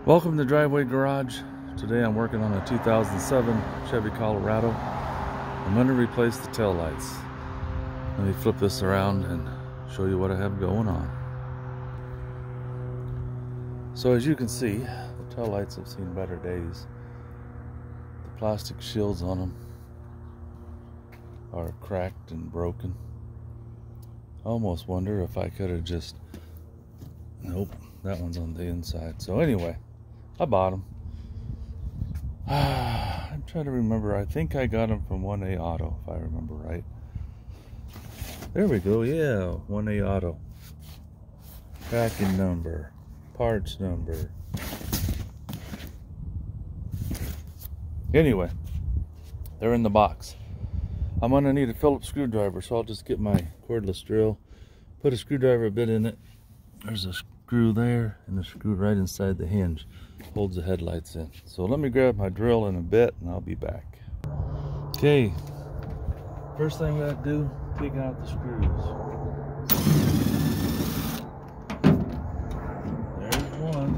Welcome to Driveway Garage. Today I'm working on a 2007 Chevy Colorado. I'm going to replace the taillights. Let me flip this around and show you what I have going on. So as you can see, the taillights have seen better days. The plastic shields on them are cracked and broken. I almost wonder if I could have just... Nope, that one's on the inside. So anyway, I bought them. I'm trying to remember. I think I got them from 1A Auto, if I remember right. There we go. Yeah, 1A Auto. Tracking number, parts number. Anyway, they're in the box. I'm gonna need a Phillips screwdriver, so I'll just get my cordless drill, put a screwdriver bit in it. There's a screw there and a screw right inside the hinge. Holds the headlights in. So let me grab my drill in a bit and I'll be back. Okay, first thing we got to do, taking out the screws. There's one.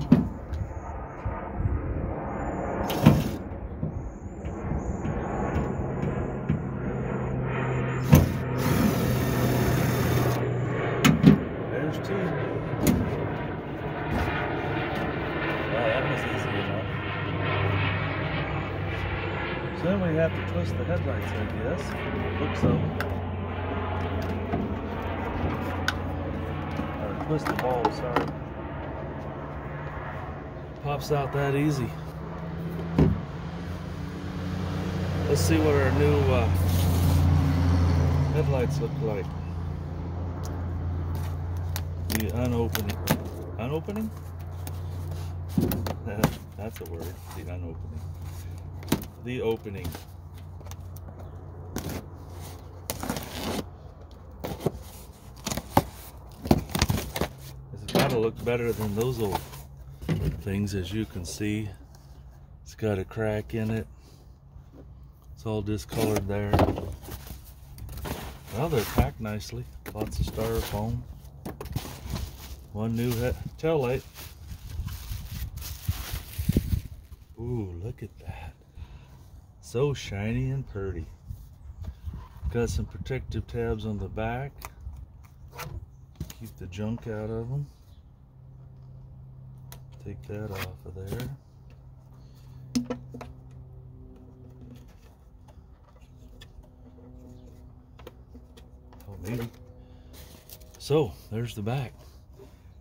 There's two. So then we have to twist the headlights, I guess. Looks so. Or twist the bulb, sorry. Pops out that easy. Let's see what our new headlights look like. The unopening. Unopening? That's a word. The unopening. The opening. It's got to look better than those old things, as you can see. It's got a crack in it. It's all discolored there. Well, they're packed nicely. Lots of styrofoam. One new tail light. Ooh, look at that. So shiny and pretty. Got some protective tabs on the back. Keep the junk out of them. Take that off of there. Oh, maybe. So, there's the back.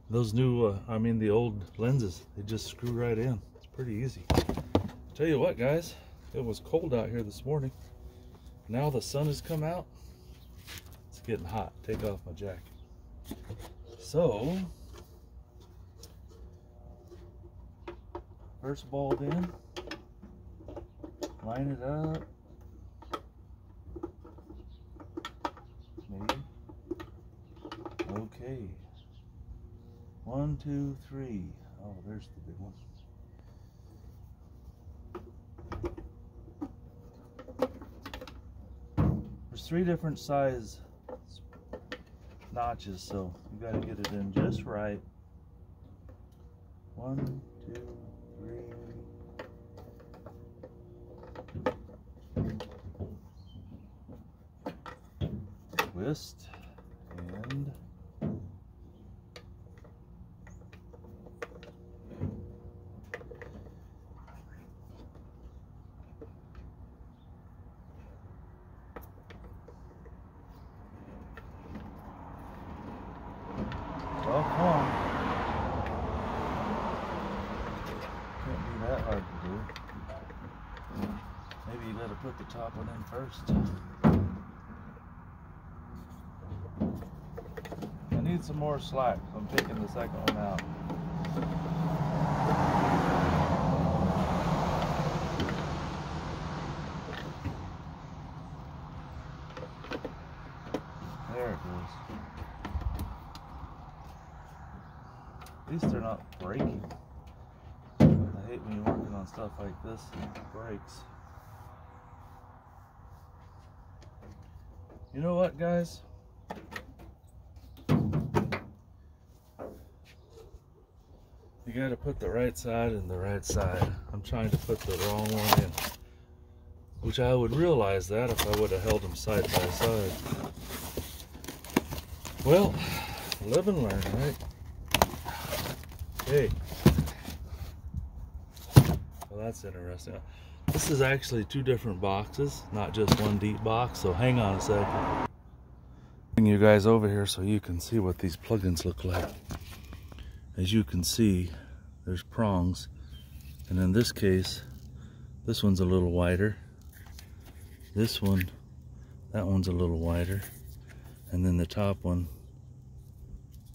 Those new, the old lenses, they just screw right in. It's pretty easy. Tell you what, guys. It was cold out here this morning. Now the sun has come out. It's getting hot. Take off my jacket. So, first bulb in. Line it up. Maybe. Okay. 1, 2, 3. Oh, there's the big one. There's 3 different size notches, so you got to get it in just right. 1, 2, 3. Twist and oh, come on. Can't be that hard to do. Maybe you gotta put the top one in first. I need some more slack, so I'm taking the second one out. There it goes. At least they're not breaking. I hate when you're working on stuff like this and it breaks. You know what, guys? You got to put the right side in the right side. I'm trying to put the wrong one in, which I would realize that if I would have held them side by side. Well, live and learn, right? Okay. Well, that's interesting. This is actually two different boxes, not just one deep box, so hang on a second. Bring you guys over here so you can see what these plugins look like. As you can see, there's prongs, and in this case, this one's a little wider. This one, that one's a little wider, and then the top one,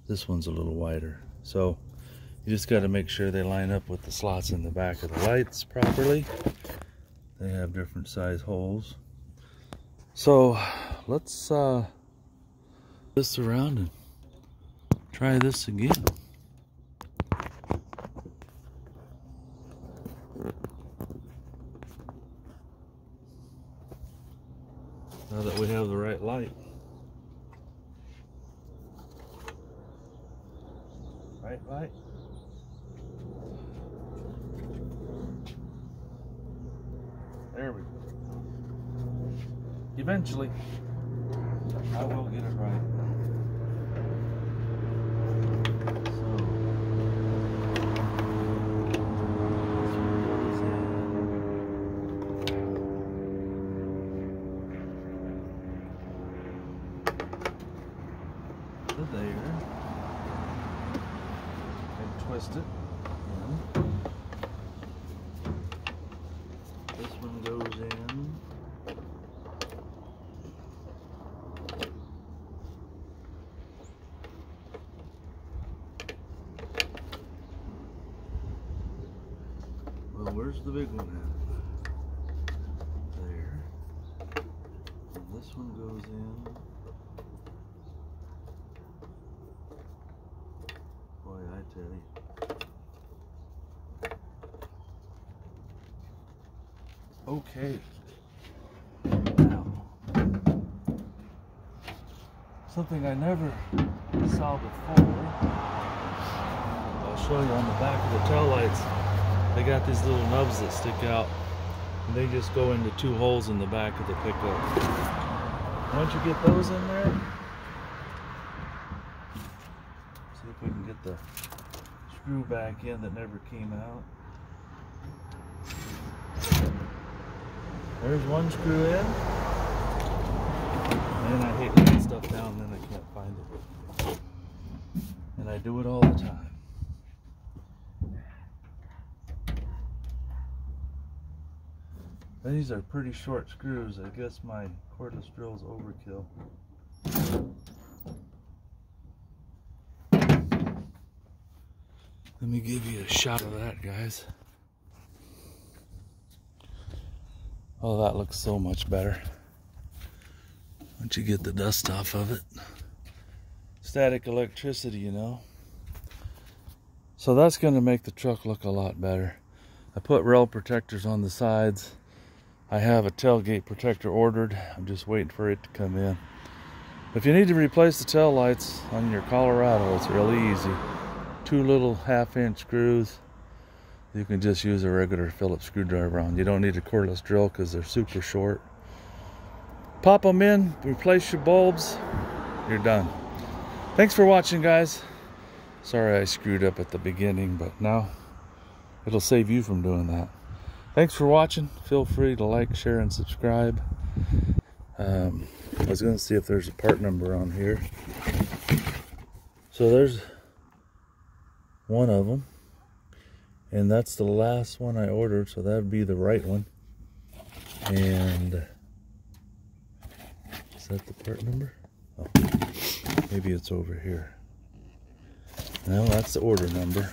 this one's a little wider. So you just got to make sure they line up with the slots in the back of the lights properly. They have different size holes. So let's this around and try this again. Now that we have the right light. Right light. There we go. Eventually, I will get it right. There and twist it. This one goes in. Well, where's the big one at? There. And this one goes in. Boy, I tell you. Okay. Now, something I never saw before. I'll show you on the back of the taillights. They got these little nubs that stick out, and they just go into two holes in the back of the pickup. Once you get those in there, see if we can get the screw back in that never came out. There's one screw in. And I hate laying stuff down and then I can't find it. And I do it all the time. These are pretty short screws. I guess my cordless drill is overkill. Let me give you a shot of that, guys. Oh, that looks so much better. Once you get the dust off of it. Static electricity, you know. So that's going to make the truck look a lot better. I put rail protectors on the sides. I have a tailgate protector ordered. I'm just waiting for it to come in. If you need to replace the tail lights on your Colorado, it's really easy. Two little 1/2-inch screws. You can just use a regular Phillips screwdriver on. You don't need a cordless drill because they're super short. Pop them in, replace your bulbs, you're done. Thanks for watching, guys. Sorry I screwed up at the beginning, but now it'll save you from doing that. Thanks for watching. Feel free to like, share, and subscribe. I was going to see if there's a part number on here. So there's one of them. And that's the last one I ordered, so that would be the right one. And is that the part number? Oh, maybe it's over here. No, that's the order number.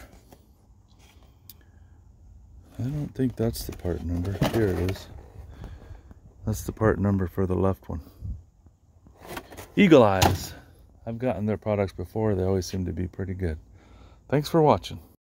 I don't think that's the part number. Here it is. That's the part number for the left one. Eagle Eyes. I've gotten their products before. They always seem to be pretty good. Thanks for watching.